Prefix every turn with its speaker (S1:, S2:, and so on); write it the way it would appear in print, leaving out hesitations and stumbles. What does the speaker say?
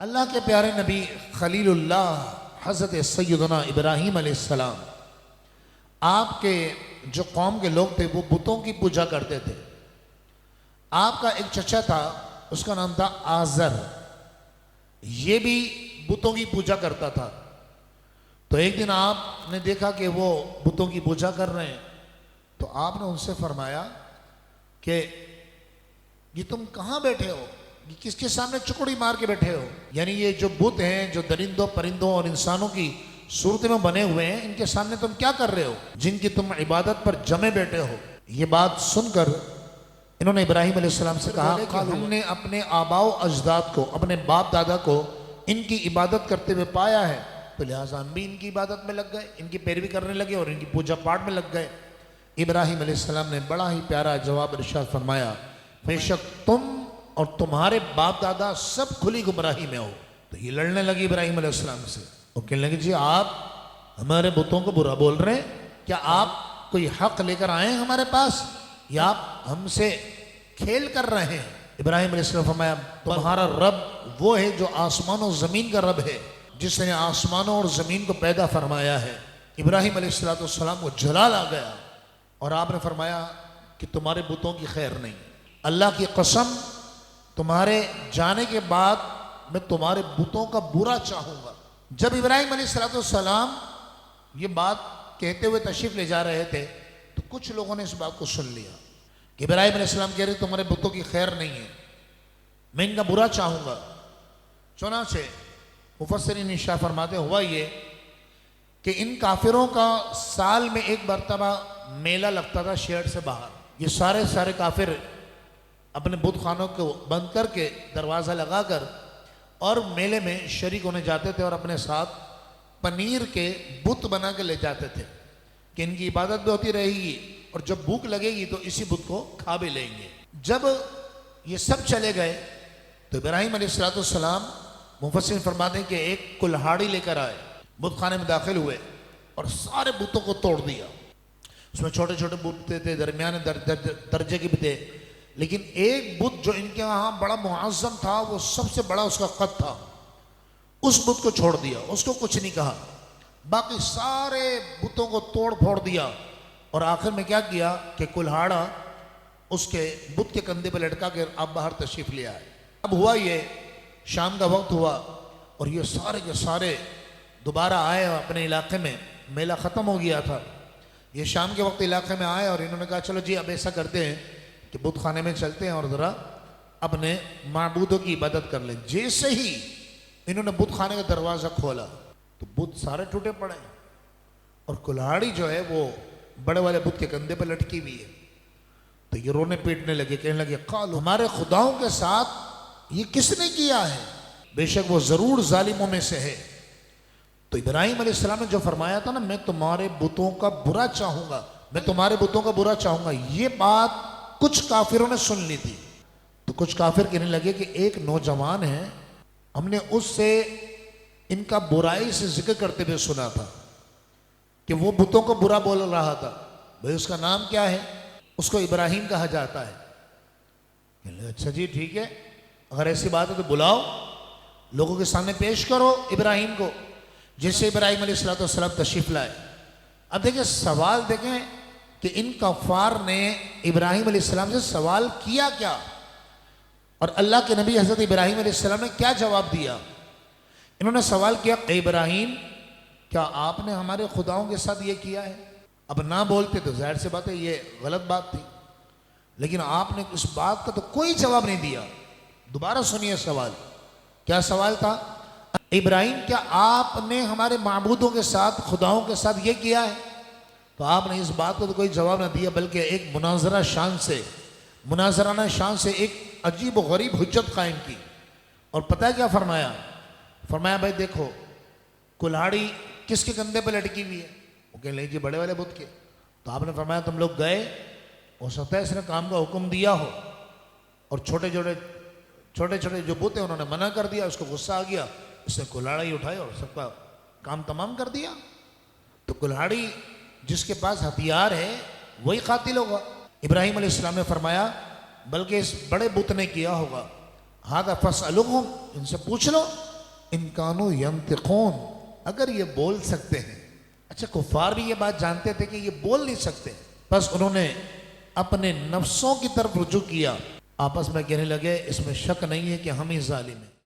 S1: اللہ کے پیارے نبی خلیل اللہ حضرت سیدنا ابراہیم علیہ السلام آپ کے جو قوم کے لوگ تھے وہ بتوں کی پوجا کرتے تھے۔ آپ کا ایک چچا تھا، اس کا نام تھا آزر، یہ بھی بتوں کی پوجا کرتا تھا۔ تو ایک دن آپ نے دیکھا کہ وہ بتوں کی پوجا کر رہے ہیں، تو آپ نے ان سے فرمایا کہ یہ تم کہاں بیٹھے ہو، یہ کس کے سامنے چکڑی مار کے بیٹھے ہو؟ یعنی یہ جو بت ہیں جو درندوں پرندوں اور انسانوں کی صورت میں بنے ہوئے ہیں، ان کے سامنے تم کیا کر رہے ہو جن کی تم عبادت پر جمے بیٹھے ہو؟ یہ بات سن کر انہوں نے ابراہیم علیہ السلام سے کہا کہ ہم نے اپنے آباء و اجداد کو، اپنے باپ دادا کو ان کی عبادت کرتے ہوئے پایا ہے، تو لہٰذا ہم بھی ان کی عبادت میں لگ گئے، ان کی پیروی کرنے لگے اور ان کی پوجا پاٹ میں لگ گئے۔ ابراہیم علیہ السلام نے بڑا ہی پیارا جواب ارشاد فرمایا، بے شک تم اور تمہارے باپ دادا سب کھلی گمراہی میں ہو۔ تو یہ لڑنے لگی ابراہیم علیہ السلام سے، وہ کہنے لگے جی آپ ہمارے بتوں کو برا بول رہے ہیں، کیا آپ کوئی حق لے کر آئے ہیں ہمارے پاس یا آپ ہم سے کھیل کر رہے ہیں؟ ابراہیم علیہ السلام فرمایا تمہارا رب وہ ہے جو آسمان و زمین کا رب ہے، جس نے آسمانوں اور زمین کو پیدا فرمایا ہے۔ ابراہیم علیہ السلام کو جلال آ گیا اور آپ نے فرمایا کہ تمہارے بتوں کی خیر نہیں، اللہ کی قسم تمہارے جانے کے بعد میں تمہارے بتوں کا برا چاہوں گا۔ جب ابراہیم علیہ السلام یہ بات کہتے ہوئے تشریف لے جا رہے تھے تو کچھ لوگوں نے اس بات کو سن لیا کہ ابراہیم علیہ السلام کہہ رہے تمہارے بتوں کی خیر نہیں ہے، میں ان کا برا چاہوں گا۔ چنانچہ مفسرین ارشاد فرماتے ہوا یہ کہ ان کافروں کا سال میں ایک مرتبہ میلہ لگتا تھا شہر سے باہر، یہ سارے کافر اپنے بت خانوں کو بند کر کے دروازہ لگا کر اور میلے میں شریک ہونے جاتے تھے اور اپنے ساتھ پنیر کے بت بنا کے لے جاتے تھے کہ ان کی عبادت بھی ہوتی رہے گی اور جب بھوک لگے گی تو اسی بت کو کھا بھی لیں گے۔ جب یہ سب چلے گئے تو ابراہیم علیہ السلام مفسرین فرماتے ہیں کہ ایک کلہاڑی لے کر آئے، بت خانے میں داخل ہوئے اور سارے بتوں کو توڑ دیا۔ اس میں چھوٹے چھوٹے بت تھے، درمیانے درجے کے بھی تھے، لیکن ایک بت جو ان کے یہاں بڑا معظم تھا، وہ سب سے بڑا اس کا قد تھا، اس بت کو چھوڑ دیا، اس کو کچھ نہیں کہا، باقی سارے بتوں کو توڑ پھوڑ دیا اور آخر میں کیا کیا کہ کلہاڑا اس کے بت کے کندھے پہ لٹکا کے آپ باہر تشریف لے آئے۔ اب ہوا یہ شام کا وقت ہوا اور یہ سارے کے سارے دوبارہ آئے اپنے علاقے میں، میلہ ختم ہو گیا تھا، یہ شام کے وقت علاقے میں آئے اور انہوں نے کہا چلو جی اب ایسا کرتے ہیں کہ بت خانے میں چلتے ہیں اور ذرا اپنے معبودوں کی عبادت کر لیں۔ جیسے ہی انہوں نے بت خانے کا دروازہ کھولا تو بت سارے ٹوٹے پڑے اور کلہاڑی جو ہے وہ بڑے والے بت کے کندھے پہ لٹکی ہوئی ہے۔ تو یہ رونے پیٹنے لگے، کہنے لگے قالو ہمارے خداؤں کے ساتھ یہ کس نے کیا ہے؟ بے شک وہ ضرور ظالموں میں سے ہے۔ تو ابراہیم علیہ السلام نے جو فرمایا تھا نا میں تمہارے بتوں کا برا چاہوں گا، میں تمہارے بتوں کا برا چاہوں گا، یہ بات کچھ کافروں نے سن لی تھی۔ تو کچھ کافر کہنے لگے کہ ایک نوجوان ہے، ہم نے اس سے ان کا برائی سے ذکر کرتے ہوئے سنا تھا کہ وہ بتوں کو برا بول رہا تھا، بھئی اس کا نام کیا ہے؟ اس کو ابراہیم کہا جاتا ہے۔ کہنے لگے اچھا جی ٹھیک ہے، اگر ایسی بات ہے تو بلاؤ، لوگوں کے سامنے پیش کرو ابراہیم کو۔ جیسے ابراہیم علیہ السلام تشریف لائے، اب دیکھیں سوال دیکھیں کہ ان کفار نے ابراہیم علیہ السلام سے سوال کیا کیا اور اللہ کے نبی حضرت ابراہیم علیہ السلام نے کیا جواب دیا۔ انہوں نے سوال کیا اے ابراہیم کیا آپ نے ہمارے خداؤں کے ساتھ یہ کیا ہے؟ اب نہ بولتے تو ظاہر سی بات ہے یہ غلط بات تھی، لیکن آپ نے اس بات کا تو کوئی جواب نہیں دیا۔ دوبارہ سنیے سوال، کیا سوال تھا؟ ابراہیم کیا آپ نے ہمارے معبودوں کے ساتھ خداؤں کے ساتھ یہ کیا ہے؟ تو آپ نے اس بات کو تو کوئی جواب نہ دیا بلکہ ایک مناظرانہ شان سے ایک عجیب و غریب حجت قائم کی اور پتہ ہے کیا فرمایا؟ فرمایا بھائی دیکھو کلہاڑی کس کے کندھے پہ لٹکی ہوئی ہے؟ وہ کہنے لگے جی بڑے والے بت کے۔ تو آپ نے فرمایا تم لوگ گئے، ہو سکتا ہے اس نے کام کا حکم دیا ہو اور چھوٹے چھوٹے جو بت ہیں انہوں نے منع کر دیا، اس کو غصہ آ گیا، اس نے کلہاڑی اٹھائی اور سب کا کام تمام کر دیا۔ تو کلہاڑی جس کے پاس ہتھیار ہے وہی قاتل ہوگا۔ ابراہیم علیہ السلام نے فرمایا بلکہ اس بڑے بت نے کیا ہوگا، ہذا فاسألوہم، ان سے پوچھ لو ان کانوا ینطقون، اگر یہ بول سکتے ہیں. اچھا کفار بھی یہ بات جانتے تھے کہ یہ بول نہیں سکتے، بس انہوں نے اپنے نفسوں کی طرف رجوع کیا، آپس میں کہنے لگے اس میں شک نہیں ہے کہ ہم ہی ظالم ہیں.